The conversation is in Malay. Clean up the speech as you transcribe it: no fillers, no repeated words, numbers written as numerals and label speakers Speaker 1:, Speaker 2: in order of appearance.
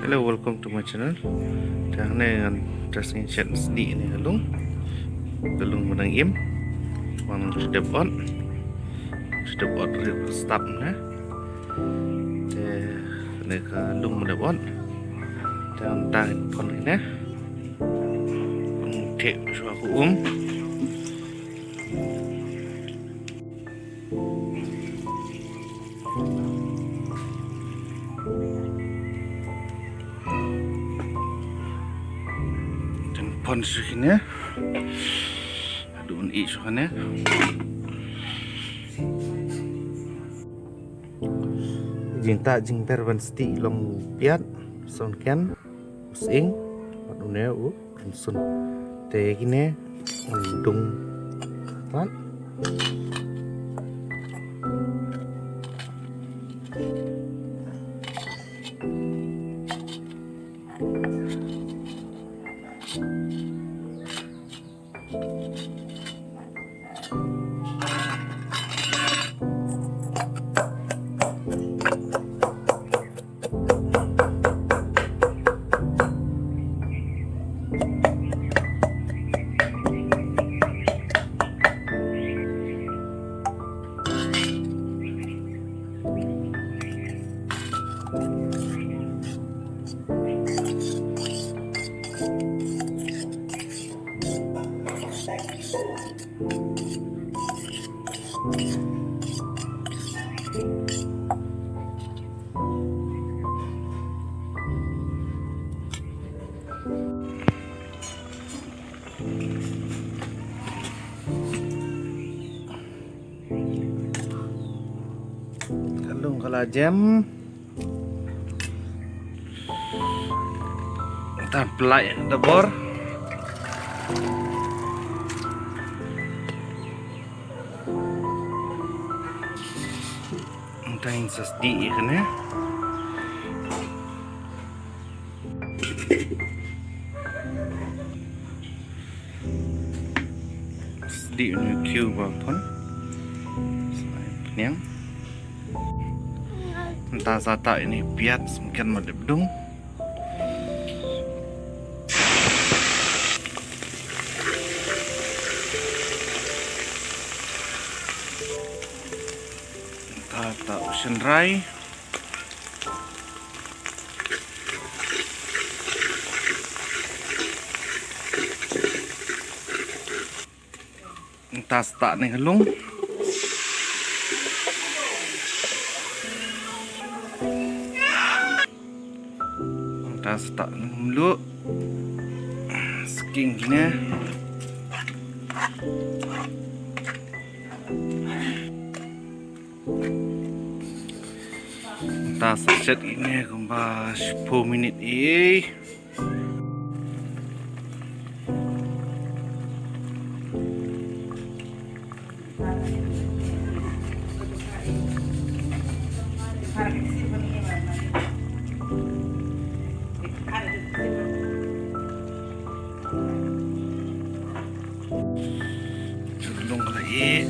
Speaker 1: Hello, welcome to my channel. Trang này là dressing set Sdieh này galung menang im, mang sedap on stop na. Này galung menang on. Trang tahan pon ini na. Cek suaku pon sini, aduh ini soalnya. Jing perban Sdieh Lungsiej sonken using aduhnya unsun teh gini undung kan. Kalau jam tan pelai dapur entah Sdieh kan ya. Sdieh ni cube pun penyang. Entah sata ini biat semakin medebdung. Entah tak senrai. Entah tak nih helung. Tas tak dulu skin gini tas set ini kembali 10 minit Lung lagi.